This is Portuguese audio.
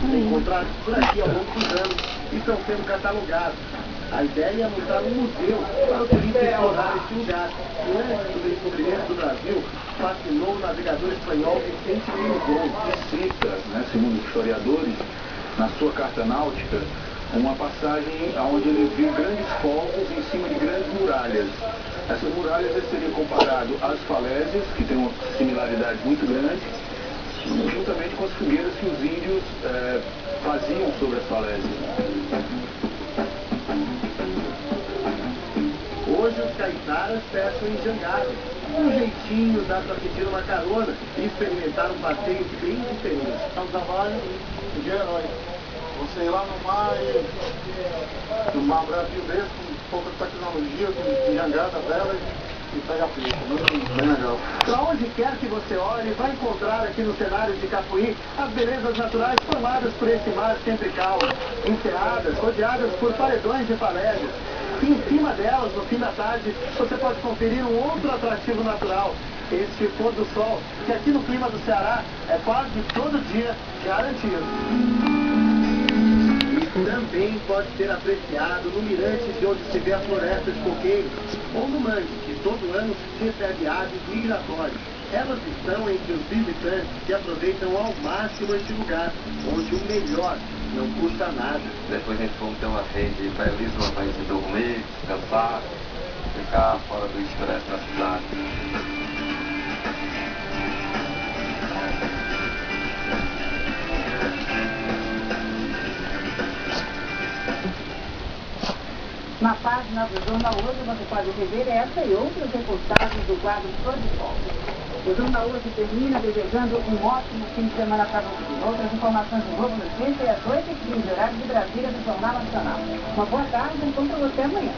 encontrados por aqui ao longo dos anos e estão sendo catalogados. A ideia é montar um museu para o turista explorar este lugar, que antes do descobrimento do Brasil fascinou o navegador espanhol Vicente Pinzón. Cita, né, segundo os historiadores, na sua carta náutica, uma passagem onde ele viu grandes fogos em cima de grandes muralhas. Essas muralhas seriam comparadas às falésias, que têm uma similaridade muito grande, juntamente com as fogueiras que os índios faziam sobre as falésias. Hoje os caiçaras pescam em jangada. Um jeitinho dá para pedir uma carona e experimentar um passeio bem diferente. É um trabalho de herói. Você ir lá no mar e filmar um Brasil desse, com pouca tecnologia, com jangada dela e pegar peixe. Muito bem legal. Para onde quer que você olhe, vai encontrar aqui no cenário de Capuí as belezas naturais formadas por esse mar sempre calmo, enseadas, rodeadas por paredões de falésias. E em cima delas, no fim da tarde, você pode conferir um outro atrativo natural, este pôr do sol, que aqui no clima do Ceará é quase todo dia garantido. E também pode ser apreciado no mirante de onde se vê a floresta de coqueiros, ou no mangue, que todo ano recebe aves migratórias. Elas estão entre os visitantes que aproveitam ao máximo este lugar, onde o melhor não custa nada. Depois a gente fomos ter uma rede belíssima para a gente dormir, descansar, ficar fora do estresse da cidade. Na página do Jornal Hoje você pode rever essa e outras reportagens do quadro Show de Bola. O Jornal Hoje termina desejando um ótimo fim de semana para você. Outras informações do Globo Notícias às 8h15, horário de Brasília, do Jornal Nacional. Uma boa tarde e encontro você amanhã.